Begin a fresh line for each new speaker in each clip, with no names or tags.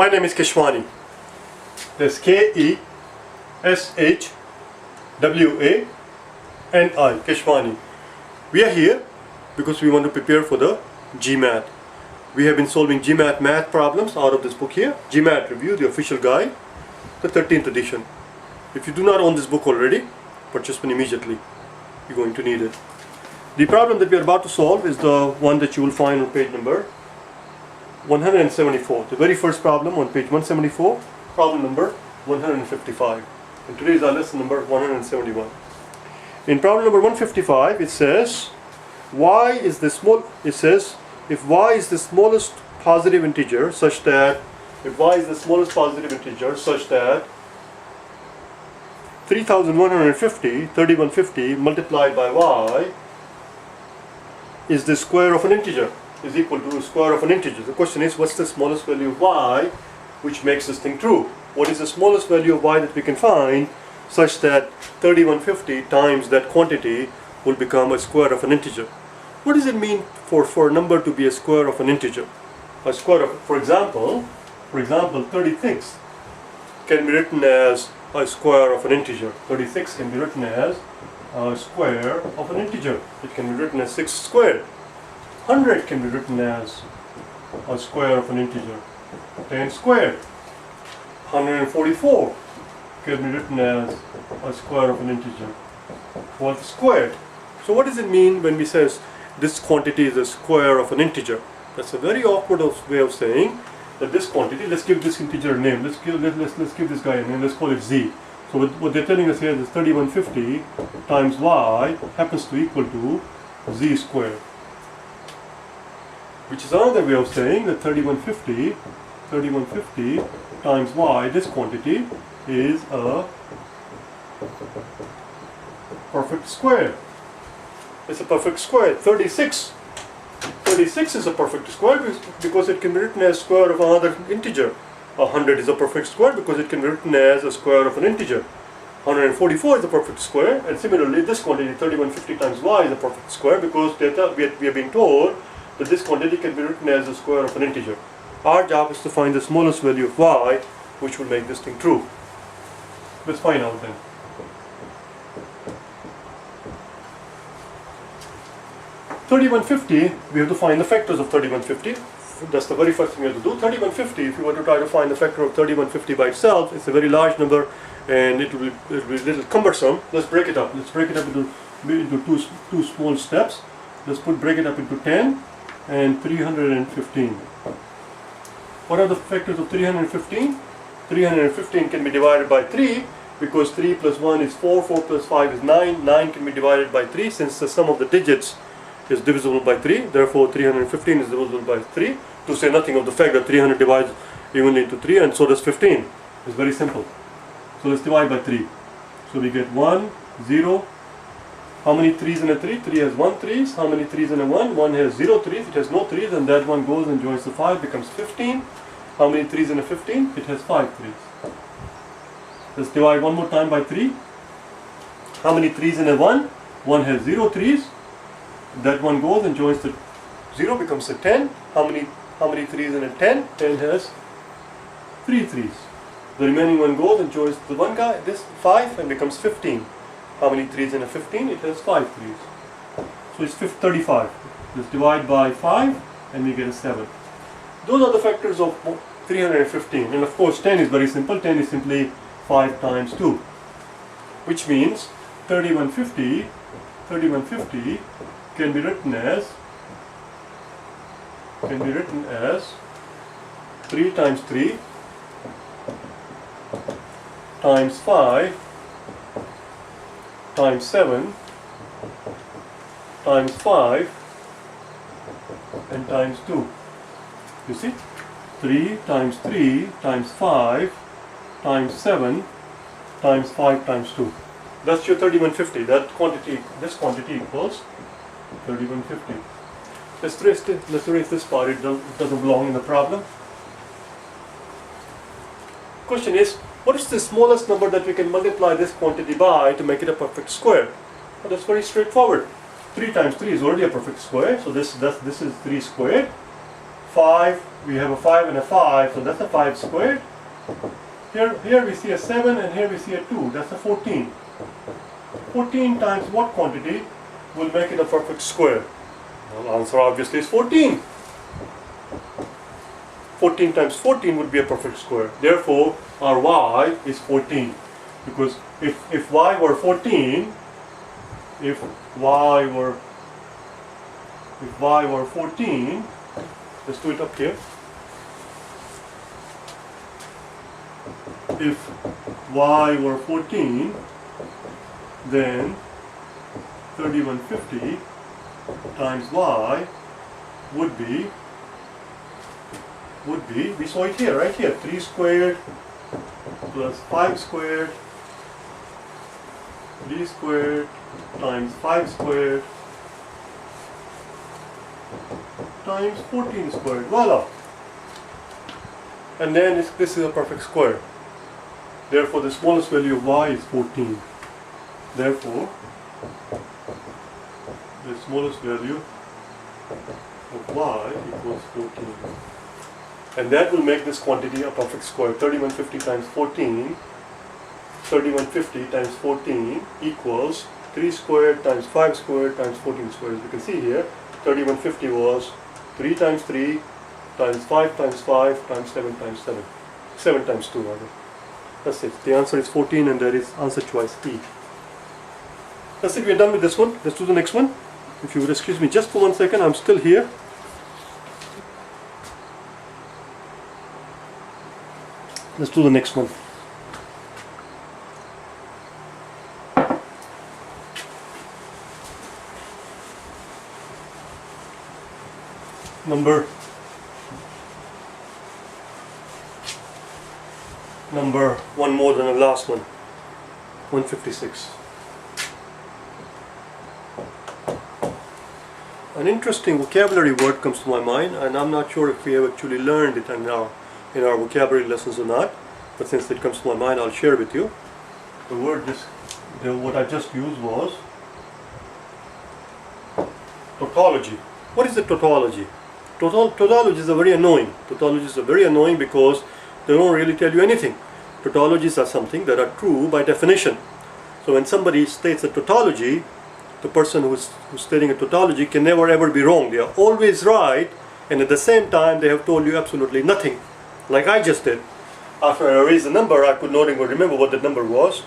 My name is Keshwani. That's Keshwani. Keshwani. We are here because we want to prepare for the GMAT. We have been solving GMAT math problems out of this book here, GMAT Review, the official guide, the 13th edition. If you do not own this book already, purchase one immediately. You're going to need it. The problem that we are about to solve is the one that you will find on page number 174. The very first problem on page 174, problem number 155. And today is our lesson number 171. In problem number 155, it says, if y is the smallest positive integer such that 3150 multiplied by y is the square of an integer, is equal to the square of an integer. The question is, what's the smallest value of y which makes this thing true? What is the smallest value of y that we can find such that 3150 times that quantity will become a square of an integer? What does it mean for a number to be a square of an integer? A square of, for example, 36 can be written as a square of an integer. 36 can be written as a square of an integer. It can be written as 6 squared. 100 can be written as a square of an integer. 10 squared. 144 can be written as a square of an integer. 12 squared. So what does it mean when we say this quantity is a square of an integer? That's a very awkward way of saying that this quantity, let's give this integer a name. Let's give this guy a name. Let's call it z. So what they're telling us here is 3150 times y happens to equal to z squared, which is another way of saying that 3150 times y, this quantity, is a perfect square. It's a perfect square. 36 is a perfect square because it can be written as square of another integer. 100 is a perfect square because it can be written as a square of an integer. 144 is a perfect square, and similarly this quantity 3150 times y is a perfect square because we are being told that this quantity can be written as a square of an integer. Our job is to find the smallest value of y which will make this thing true. Let's find out then. We have to find the factors of 3150. That's the very first thing we have to do. 3150, if you were to try to find the factor of 3150 by itself, it's a very large number and it will be a little cumbersome. Let's break it up. Let's break it up into two small steps. Let's break it up into 10 and 315. What are the factors of 315? 315 can be divided by 3 because 3 plus 1 is 4, 4 plus 5 is 9. 9 can be divided by 3 since the sum of the digits is divisible by 3, therefore 315 is divisible by 3, to say nothing of the fact that 300 divides evenly into 3 and so does 15. It's very simple. So let's divide by 3. So we get 1, 0. How many 3's in a 3? 3 has 1 3's. How many 3's in a 1? 1 has 0 3's. It has no 3's, and that one goes and joins the 5, becomes 15. How many 3's in a 15? It has 5 3's. Let's divide one more time by 3. How many 3's in a 1? 1 has 0 3's. That one goes and joins the 0, becomes a 10. How many 3's in a 10? 10 has 3 3's. The remaining one goes and joins the one guy, this 5, and becomes 15. How many 3's in a 15? It has 5 3's. So it's 35. Let's divide by 5 and we get a 7. Those are the factors of 315. And of course 10 is very simple. 10 is simply 5 times 2. Which means 3150 can be written as 3 times 3 times 5 times 7 times 5 and times 2. You see? 3 times 3 times 5 times 7 times 5 times 2. That's your 3150. This quantity equals 3150. Let's erase this part. It doesn't belong in the problem. Question is, what is the smallest number that we can multiply this quantity by to make it a perfect square? Well, that's very straightforward. 3 times 3 is already a perfect square, so this is 3 squared. 5, we have a 5 and a 5, so that's a 5 squared. Here we see a 7 and here we see a 2, that's a 14. 14 times what quantity will make it a perfect square? Well, the answer obviously is 14. 14 times 14 would be a perfect square. Therefore, our y is 14. Because if y were 14, if y were 14, let's do it up here. If y were 14, then 3150 times y would be, we saw it here, right here, 3 squared plus 5 squared, 3 squared times 5 squared times 14 squared, voila! And then this is a perfect square. Therefore, the smallest value of y is 14. Therefore, the smallest value of y equals 14. And that will make this quantity a perfect square. 3150 times 14, 3150 times 14 equals 3 squared times 5 squared times 14 squared. As you can see here, 3150 was 3 times 3 times 5 times 5 times 7 times 7. 7 times 2 rather. That's it. The answer is 14 and that is answer choice E. That's it. We are done with this one. Let's do the next one. If you would excuse me just for 1 second, I'm still here. Let's do the next one. Number one more than the last one. 156. An interesting vocabulary word comes to my mind, and I'm not sure if we have actually learned it in our vocabulary lessons or not, but since it comes to my mind, I'll share with you. The word what I just used was tautology. What is a tautology? Tautologies are very annoying. Tautologies are very annoying because they don't really tell you anything. Tautologies are something that are true by definition. So when somebody states a tautology, the person who's stating a tautology can never ever be wrong. They are always right, and at the same time they have told you absolutely nothing. Like I just did. After I erased the number, I could not even remember what the number was.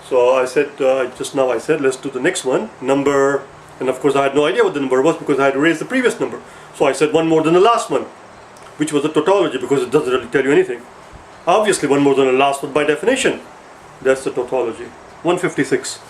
So I said, just now I said, let's do the next one. Number, and of course I had no idea what the number was because I had erased the previous number. So I said one more than the last one, which was a tautology because it doesn't really tell you anything. Obviously one more than the last one by definition. That's the tautology. 156.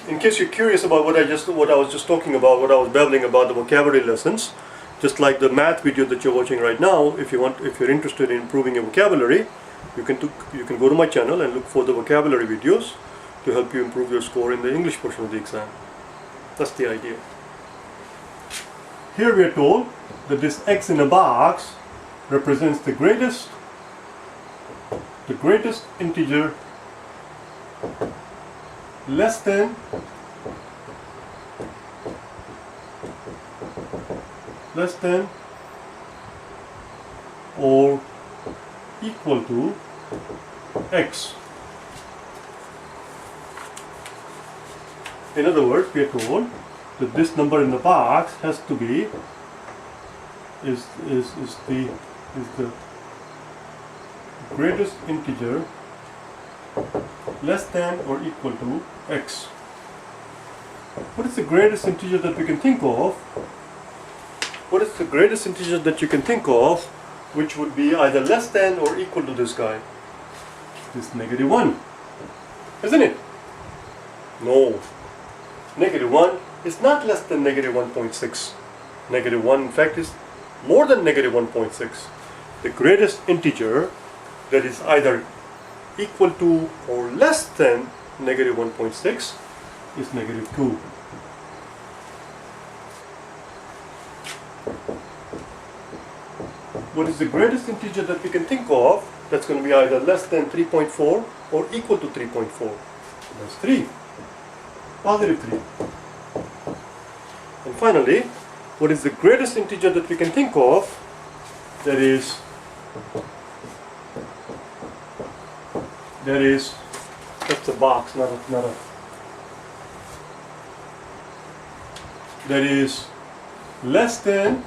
In case you're curious about what I was just talking about, what I was babbling about, the vocabulary lessons, just like the math video that you're watching right now, if you're interested in improving your vocabulary, you can go to my channel and look for the vocabulary videos to help you improve your score in the English portion of the exam. That's the idea. Here we are told that this X in a box represents the greatest integer less than or equal to X. In other words, we are told that this number in the box has to be is the greatest integer less than or equal to X. What is the greatest integer that we can think of? What is the greatest integer that you can think of which would be either less than or equal to this guy? This -1, isn't it? No. -1 is not less than -1.6. -1 in fact is more than -1.6. The greatest integer that is either equal to or less than -1.6 is -2. What is the greatest integer that we can think of that's going to be either less than 3.4 or equal to 3.4? That's 3. Positive 3. In finally, what is the greatest integer that we can think of? That is that's a box, not a. That is less than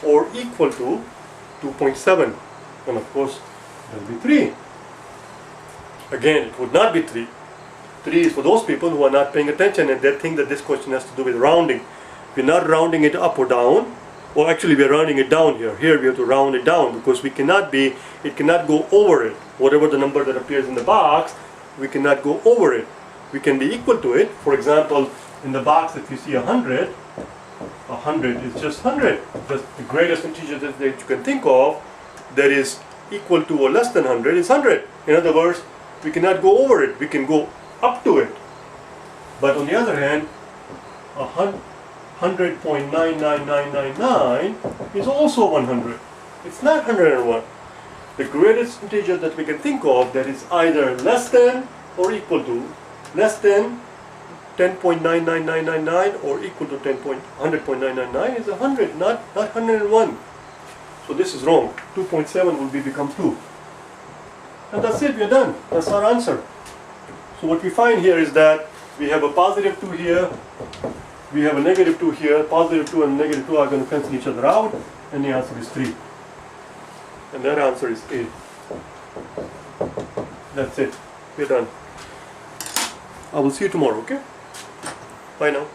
or equal to 2.7, and of course that will be 3. Again, it would not be 3. 3 is for those people who are not paying attention and they think that this question has to do with rounding. We're not rounding it up or down, or actually we're rounding it down here. Here we have to round it down because it cannot go over it. Whatever the number that appears in the box, we cannot go over it. We can be equal to it. For example, in the box, if you see 100, 100 is just 100. Just the greatest integer that you can think of that is equal to or less than 100 is 100. In other words, we cannot go over it. We can go up to it. But on the other hand, 100.99999 is also 100. It's not 101. The greatest integer that we can think of that is either less than or equal to, less than 10.99999 or equal to 100.999 is 100, not 101. So this is wrong. 2.7 will become 2. And that's it, we're done. That's our answer. So what we find here is that we have a positive 2 here, we have a negative 2 here, positive 2 and negative 2 are going to cancel each other out, and the answer is 3. And that answer is A. That's it. We're done. I will see you tomorrow, okay? Bye now.